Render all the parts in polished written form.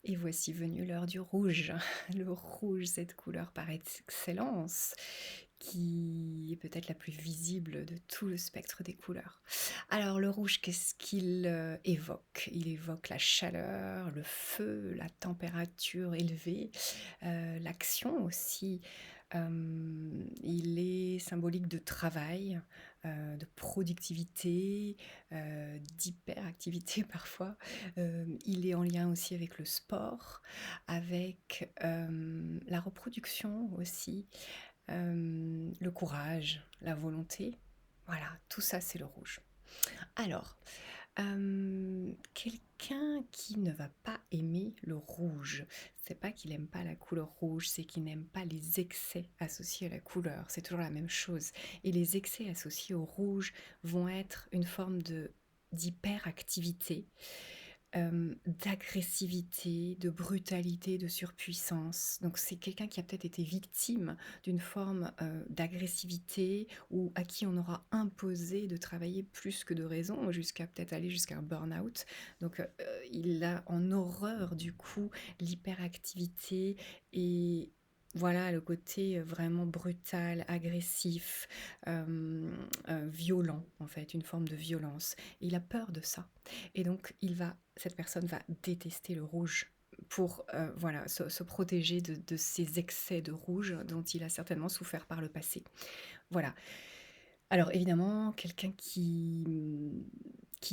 Et voici venue l'heure du rouge. Le rouge, cette couleur par excellence, qui est peut-être la plus visible de tout le spectre des couleurs. Alors le rouge, qu'est-ce qu'il évoque? Il évoque la chaleur, le feu, la température élevée, l'action aussi. Il est symbolique de travail, de productivité, d'hyperactivité parfois. Il est en lien aussi avec le sport, avec, la reproduction aussi, le courage, la volonté. Voilà, tout ça, c'est le rouge. Alors, quelqu'un qui ne va pas aimer le rouge, c'est pas qu'il aime pas la couleur rouge, c'est qu'il n'aime pas les excès associés à la couleur. C'est toujours la même chose. Et les excès associés au rouge vont être une forme de d'hyperactivité, d'agressivité, de brutalité, de surpuissance. Donc c'est quelqu'un qui a peut-être été victime d'une forme, d'agressivité ou à qui on aura imposé de travailler plus que de raison, jusqu'à peut-être aller jusqu'à un burn-out. Donc, il a en horreur du coup l'hyperactivité et voilà le côté, vraiment brutal, agressif, violent en fait, une forme de violence. Et il a peur de ça. Et donc, cette personne va détester le rouge pour voilà, se protéger de ces excès de rouge dont il a certainement souffert par le passé. Voilà. Alors évidemment, quelqu'un qui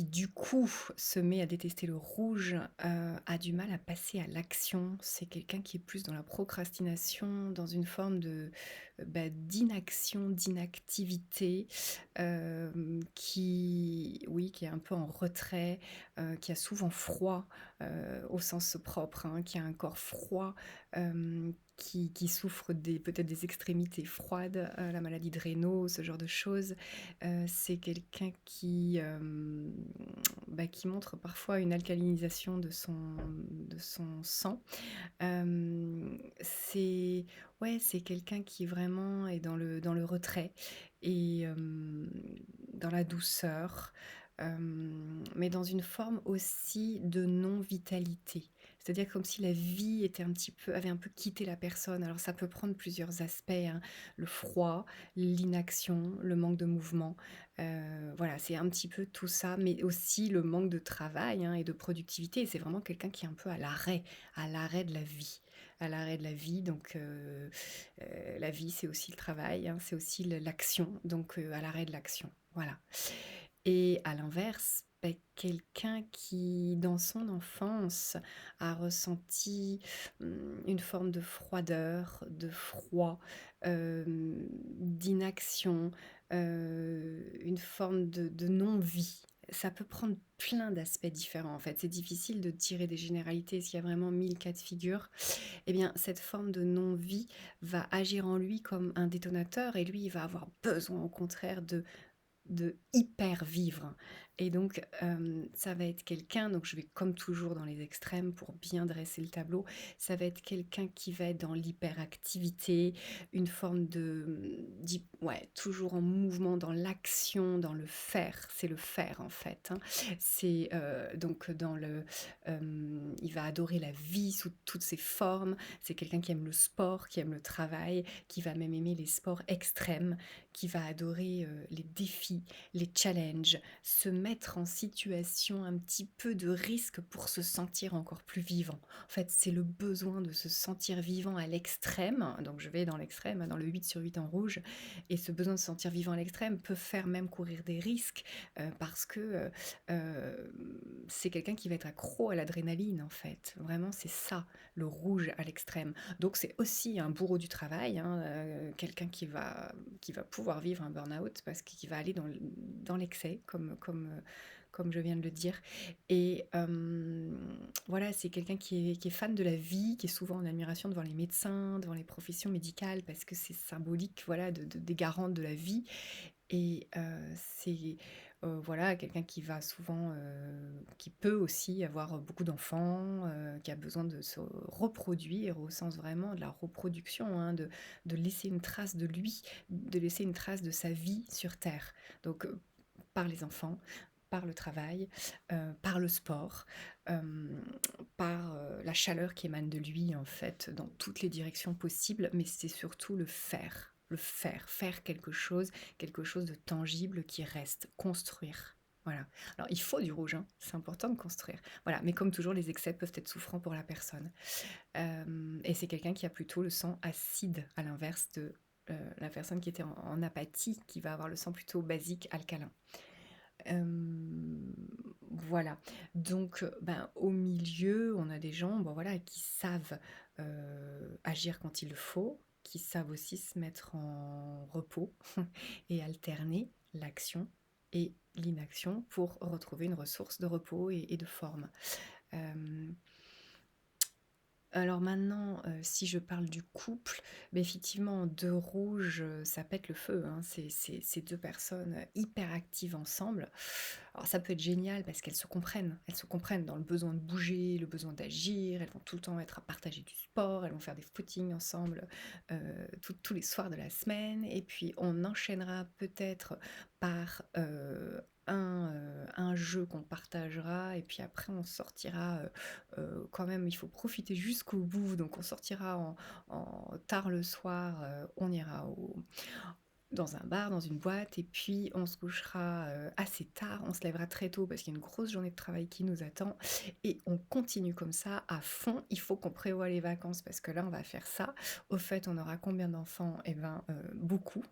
du coup se met à détester le rouge, a du mal à passer à l'action. C'est quelqu'un qui est plus dans la procrastination, dans une forme de, d'inaction, d'inactivité, qui oui, qui est un peu en retrait, qui a souvent froid, au sens propre, hein, qui a un corps froid, qui souffre peut-être des extrémités froides, la maladie de Raynaud, ce genre de choses. C'est quelqu'un qui montre parfois une alcalinisation de son sang. C'est ouais, c'est quelqu'un qui vraiment est dans le retrait et dans la douceur, mais dans une forme aussi de non-vitalité. C'est-à-dire comme si la vie avait un peu quitté la personne. Alors ça peut prendre plusieurs aspects, hein, le froid, l'inaction, le manque de mouvement. Voilà, c'est un petit peu tout ça, mais aussi le manque de travail, hein, et de productivité. C'est vraiment quelqu'un qui est un peu à l'arrêt de la vie. À l'arrêt de la vie, donc la vie, c'est aussi le travail, hein, c'est aussi l'action, donc à l'arrêt de l'action. Voilà. Et à l'inverse, quelqu'un qui, dans son enfance, a ressenti une forme de froideur, de froid, d'inaction, une forme de non-vie. Ça peut prendre plein d'aspects différents en fait. C'est difficile de tirer des généralités s'il y a vraiment 1000 cas de figure. Eh bien, cette forme de non-vie va agir en lui comme un détonateur et lui, il va avoir besoin au contraire de hyper vivre. Et donc, ça va être quelqu'un, donc je vais comme toujours dans les extrêmes pour bien dresser le tableau, ça va être quelqu'un qui va être dans l'hyperactivité, une forme ouais, toujours en mouvement, dans l'action, dans le faire. C'est le faire en fait, hein. C'est donc il va adorer la vie sous toutes ses formes. C'est quelqu'un qui aime le sport, qui aime le travail, qui va même aimer les sports extrêmes, qui va adorer les défis, les challenges, se mettre en situation un petit peu de risque pour se sentir encore plus vivant. En fait, c'est le besoin de se sentir vivant à l'extrême, donc je vais dans l'extrême, dans le 8 sur 8 en rouge, et ce besoin de se sentir vivant à l'extrême peut faire même courir des risques, parce que c'est quelqu'un qui va être accro à l'adrénaline, en fait. Vraiment, c'est ça, le rouge à l'extrême. Donc c'est aussi un bourreau du travail, hein, quelqu'un qui va pouvoir vivre un burn-out parce qu'il va aller dans l'excès, comme je viens de le dire. Et voilà, c'est quelqu'un qui est fan de la vie, qui est souvent en admiration devant les médecins, devant les professions médicales, parce que c'est symbolique, voilà, des garantes de la vie. Et c'est voilà, quelqu'un qui va souvent, qui peut aussi avoir beaucoup d'enfants, qui a besoin de se reproduire au sens vraiment de la reproduction, hein, de laisser une trace de lui, de laisser une trace de sa vie sur terre. Donc par les enfants, par le travail, par le sport, par la chaleur qui émane de lui, en fait, dans toutes les directions possibles, mais c'est surtout faire quelque chose de tangible qui reste, construire. Voilà. Alors, il faut du rouge, hein, c'est important de construire. Voilà, mais comme toujours, les excès peuvent être souffrants pour la personne. Et c'est quelqu'un qui a plutôt le sang acide, à l'inverse de la personne qui était en apathie, qui va avoir le sang plutôt basique, alcalin. Hem, voilà. Donc, ben, au milieu, on a des gens, bon voilà, qui savent, agir quand il le faut, qui savent aussi se mettre en repos et alterner l'action et l'inaction pour retrouver une ressource de repos et de forme. Hem alors maintenant, si je parle du couple, beh, effectivement 2 rouges, ça pète le feu, hein. C'est 2 personnes, hyper actives ensemble. Alors ça peut être génial parce qu'elles se comprennent. Elles se comprennent dans le besoin de bouger, le besoin d'agir. Elles vont tout le temps être à partager du sport, elles vont faire des footings ensemble, tous les soirs de la semaine et puis on enchaînera peut-être par, un jeu qu'on partagera et puis après on sortira, quand même, il faut profiter jusqu'au bout, donc on sortira en tard le soir, on ira dans un bar, dans une boîte et puis on se couchera, assez tard, on se lèvera très tôt parce qu'il y a une grosse journée de travail qui nous attend et on continue comme ça à fond. Il faut qu'on prévoie les vacances parce que là, on va faire ça. Au fait, on aura combien d'enfants? Eh ben, beaucoup.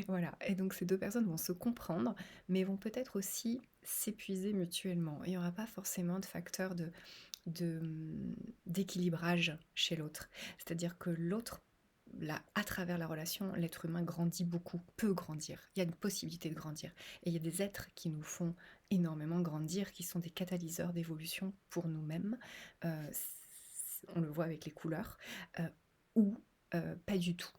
Voilà et donc ces 2 personnes vont se comprendre, mais vont peut-être aussi s'épuiser mutuellement. Il y aura pas forcément de facteur d'équilibrage chez l'autre. C'est-à-dire que l'autre, là, à travers la relation, l'être humain grandit beaucoup, peut grandir. Il y a une possibilité de grandir. Et il y a des êtres qui nous font énormément grandir, qui sont des catalyseurs d'évolution pour nous-mêmes. On le voit avec les couleurs, euh, ou pas du tout.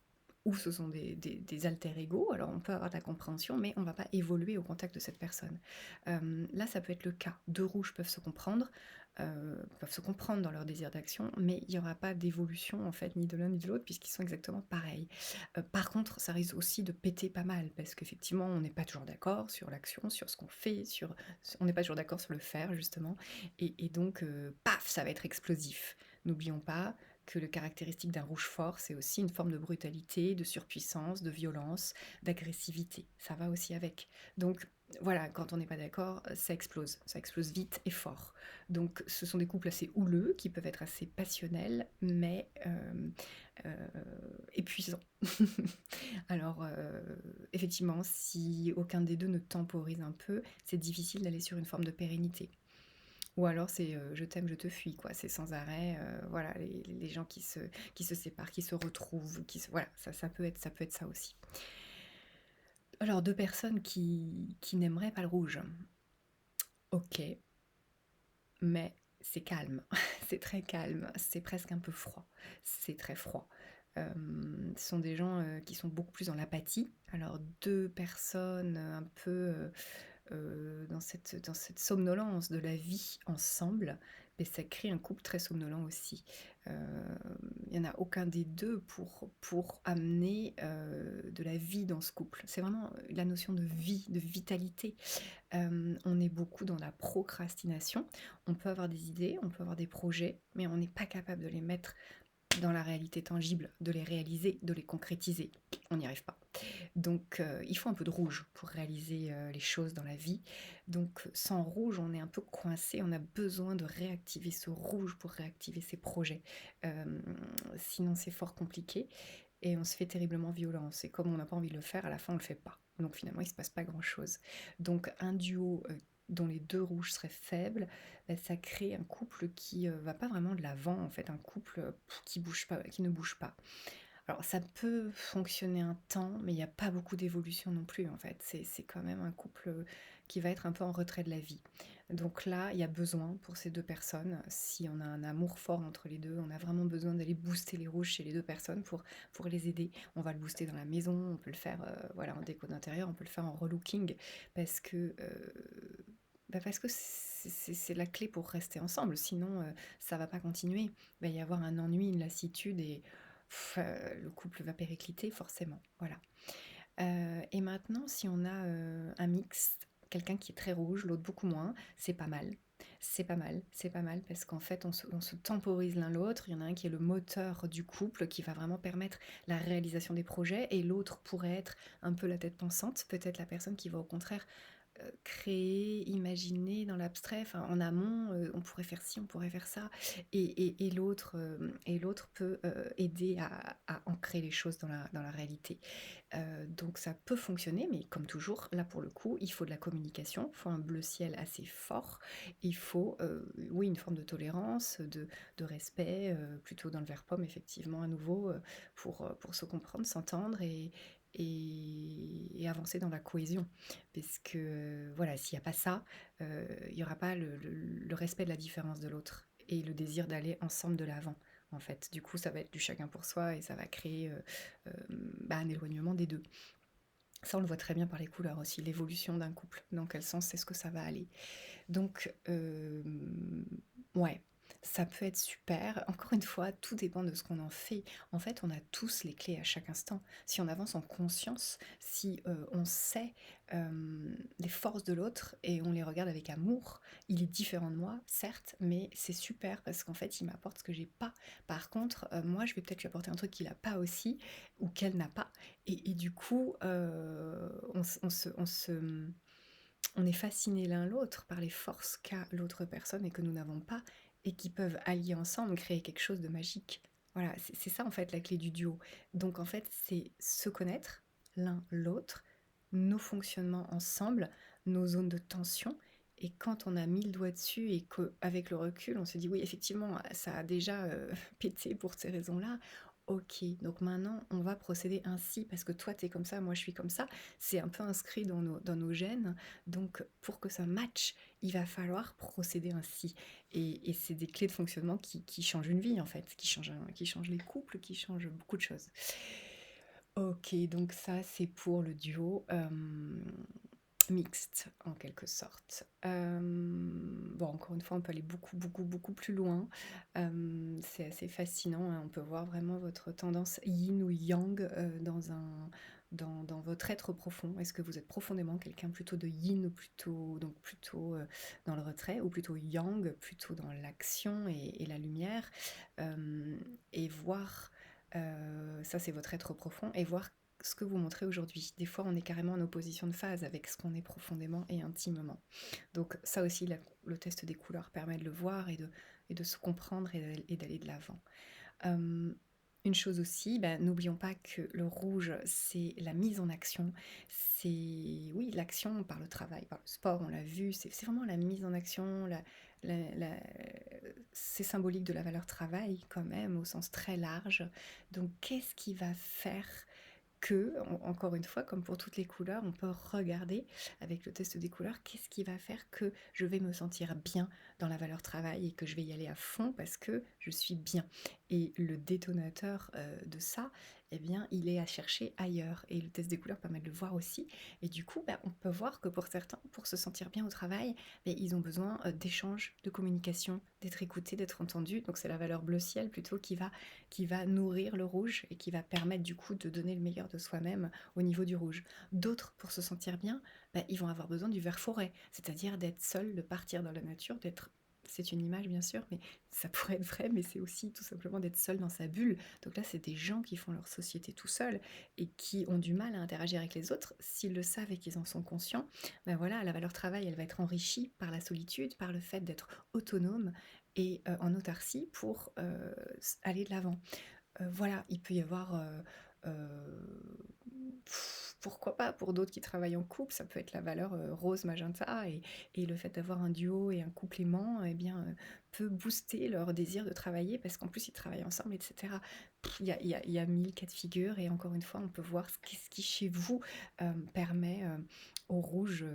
Ou ce sont des alter ego, alors on peut avoir de la compréhension, mais on ne va pas évoluer au contact de cette personne. Là, ça peut être le cas. Deux rouges peuvent se comprendre dans leur désir d'action, mais il n'y aura pas d'évolution en fait, ni de l'un ni de l'autre, puisqu'ils sont exactement pareils. Par contre, ça risque aussi de péter pas mal, parce qu'effectivement, on n'est pas toujours d'accord sur l'action, sur ce qu'on fait, on n'est pas toujours d'accord sur le faire, justement, et donc, paf, ça va être explosif. N'oublions pas que le caractéristique d'un rouge fort, c'est aussi une forme de brutalité, de surpuissance, de violence, d'agressivité. Ça va aussi avec. Donc voilà, quand on n'est pas d'accord, ça explose vite et fort. Donc ce sont des couples assez houleux, qui peuvent être assez passionnels, mais épuisants. Alors effectivement, si aucun des deux ne temporise un peu, c'est difficile d'aller sur une forme de pérennité. Ou alors c'est je t'aime, je te fuis, quoi. C'est sans arrêt, voilà, les gens qui se séparent, qui se retrouvent, voilà, ça peut être ça aussi. Alors, deux personnes qui n'aimeraient pas le rouge. Ok, mais c'est calme, c'est très calme, c'est presque un peu froid, c'est très froid. Ce sont des gens qui sont beaucoup plus dans l'apathie. Alors, deux personnes un peu dans cette somnolence de la vie ensemble, mais ça crée un couple très somnolent aussi. Il n'y en a aucun des deux pour amener de la vie dans ce couple. C'est vraiment la notion de vie, de vitalité. On est beaucoup dans la procrastination. On peut avoir des idées, on peut avoir des projets, mais on n'est pas capable de les mettre dans la réalité tangible, de les réaliser, de les concrétiser. On n'y arrive pas. Donc il faut un peu de rouge pour réaliser les choses dans la vie. Donc sans rouge, on est un peu coincé, on a besoin de réactiver ce rouge pour réactiver ses projets. Sinon c'est fort compliqué et on se fait terriblement violence. Et comme on n'a pas envie de le faire, à la fin on le fait pas. Donc finalement il se passe pas grand-chose. Donc un duo dont les deux rouges seraient faibles, ça crée un couple qui va pas vraiment de l'avant en fait, un couple qui bouge pas, qui ne bouge pas. Alors ça peut fonctionner un temps, mais il n'y a pas beaucoup d'évolution non plus en fait. C'est quand même un couple qui va être un peu en retrait de la vie. Donc là, il y a besoin pour ces deux personnes, si on a un amour fort entre les deux, on a vraiment besoin d'aller booster les rouges chez les deux personnes pour les aider. On va le booster dans la maison, on peut le faire voilà, en déco d'intérieur, on peut le faire en relooking, parce que, parce que c'est la clé pour rester ensemble. Sinon, ça va pas continuer. Il va y avoir un ennui, une lassitude et le couple va péricliter forcément, voilà. Et maintenant si on a, un mixte, quelqu'un qui est très rouge, l'autre beaucoup moins, c'est pas mal. C'est pas mal parce qu'en fait, on se temporise l'un l'autre. Il y en a un qui est le moteur du couple, qui va vraiment permettre la réalisation des projets, et l'autre pourrait être un peu la tête pensante, peut-être la personne qui va au contraire créer, imaginer dans l'abstrait, enfin en amont, on pourrait faire ci, on pourrait faire ça, et l'autre peut aider à ancrer les choses dans la réalité. Donc ça peut fonctionner, mais comme toujours, là pour le coup, il faut de la communication, il faut un bleu ciel assez fort, il faut, oui, une forme de tolérance, de respect, plutôt dans le vert pomme, effectivement, à nouveau, pour se comprendre, s'entendre et avancer dans la cohésion. Parce que, voilà, s'il n'y a pas ça, il n'y aura pas le respect de la différence de l'autre et le désir d'aller ensemble de l'avant, en fait. Du coup, ça va être du chacun pour soi et ça va créer un éloignement des deux. Ça, on le voit très bien par les couleurs aussi, l'évolution d'un couple, dans quel sens est-ce que ça va aller. Donc, ouais, ça peut être super. Encore une fois, tout dépend de ce qu'on en fait. En fait, on a tous les clés à chaque instant. Si on avance en conscience, si on sait les forces de l'autre et on les regarde avec amour, il est différent de moi, certes, mais c'est super parce qu'en fait, il m'apporte ce que j'ai pas. Par contre, moi, je vais peut-être lui apporter un truc qu'il a pas aussi ou qu'elle n'a pas. Et du coup, on est fascinés l'un l'autre par les forces qu'a l'autre personne et que nous n'avons pas, et qui peuvent allier ensemble, créer quelque chose de magique. Voilà, c'est ça en fait la clé du duo. Donc en fait, c'est se connaître l'un l'autre, nos fonctionnements ensemble, nos zones de tension. Et quand on a mis le doigt dessus et qu'avec le recul, on se dit oui, effectivement, ça a déjà pété pour ces raisons-là. Ok, donc maintenant on va procéder ainsi parce que toi t'es comme ça, moi je suis comme ça. C'est un peu inscrit dans nos gènes, donc pour que ça matche, il va falloir procéder ainsi. Et c'est des clés de fonctionnement qui changent une vie en fait, qui changent les couples, qui changent beaucoup de choses. Ok, donc ça c'est pour le duo mixte en quelque sorte. Bon, encore une fois, on peut aller beaucoup, beaucoup, beaucoup plus loin. C'est assez fascinant, hein. On peut voir vraiment votre tendance yin ou yang dans votre être profond. Est-ce que vous êtes profondément quelqu'un plutôt de yin ou plutôt dans le retrait, ou plutôt yang, plutôt dans l'action et la lumière. Et voir, ça c'est votre être profond, et voir ce que vous montrez aujourd'hui. Des fois, on est carrément en opposition de phase avec ce qu'on est profondément et intimement. Donc ça aussi, le test des couleurs permet de le voir et de se comprendre et d'aller de l'avant. Euh, une chose aussi, n'oublions pas que le rouge, c'est la mise en action. C'est, oui, l'action par le travail, par le sport, on l'a vu, c'est vraiment la mise en action. La- la- c'est symbolique de la valeur travail quand même, au sens très large. Donc qu'est-ce qui va faire que, encore une fois, comme pour toutes les couleurs, on peut regarder avec le test des couleurs, qu'est-ce qui va faire que je vais me sentir bien dans la valeur travail et que je vais y aller à fond parce que je suis bien. Et le détonateur de ça, eh bien, il est à chercher ailleurs. Et le test des couleurs permet de le voir aussi. Et du coup, on peut voir que pour certains, pour se sentir bien au travail, ils ont besoin d'échanges, de communication, d'être écoutés, d'être entendus. Donc c'est la valeur bleu ciel plutôt qui va nourrir le rouge et qui va permettre du coup de donner le meilleur de soi-même au niveau du rouge. D'autres, pour se sentir bien, ils vont avoir besoin du vert forêt, c'est-à-dire d'être seul, de partir dans la nature, d'être... C'est une image bien sûr, mais ça pourrait être vrai, mais c'est aussi tout simplement d'être seul dans sa bulle. Donc là, c'est des gens qui font leur société tout seuls et qui ont du mal à interagir avec les autres. S'ils le savent et qu'ils en sont conscients, voilà, la valeur travail, elle va être enrichie par la solitude, par le fait d'être autonome et en autarcie pour aller de l'avant. Voilà, il peut y avoir, pourquoi pas pour d'autres qui travaillent en couple, ça peut être la valeur, rose magenta, et le fait d'avoir un duo et un couple aimant, eh bien, peut booster leur désir de travailler parce qu'en plus ils travaillent ensemble et cetera. Il y a 1000 cas de figure, et encore une fois, on peut voir ce qui chez vous, permet, au rouge,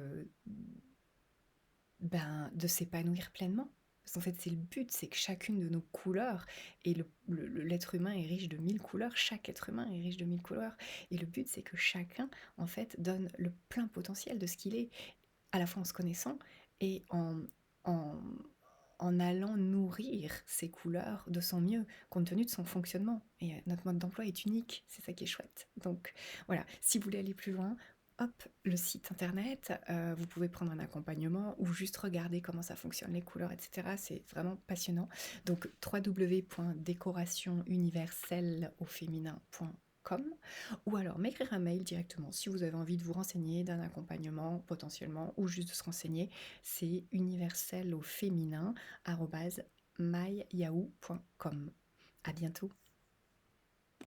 de s'épanouir pleinement. Parce qu'en fait, c'est le but, c'est que chacune de nos couleurs, et l'être humain est riche de 1000 couleurs, chaque être humain est riche de 1000 couleurs, et le but, c'est que chacun, en fait, donne le plein potentiel de ce qu'il est, à la fois en se connaissant et en, en allant nourrir ces couleurs de son mieux, compte tenu de son fonctionnement. Et notre mode d'emploi est unique, c'est ça qui est chouette. Donc voilà, si vous voulez aller plus loin, hop, le site internet, vous pouvez prendre un accompagnement ou juste regarder comment ça fonctionne, les couleurs, et cetera. C'est vraiment passionnant. Donc www.décorationuniverselle.com ou alors m'écrire un mail directement si vous avez envie de vous renseigner d'un accompagnement potentiellement ou juste de se renseigner. C'est universel au féminin @myyahoo.com. À bientôt.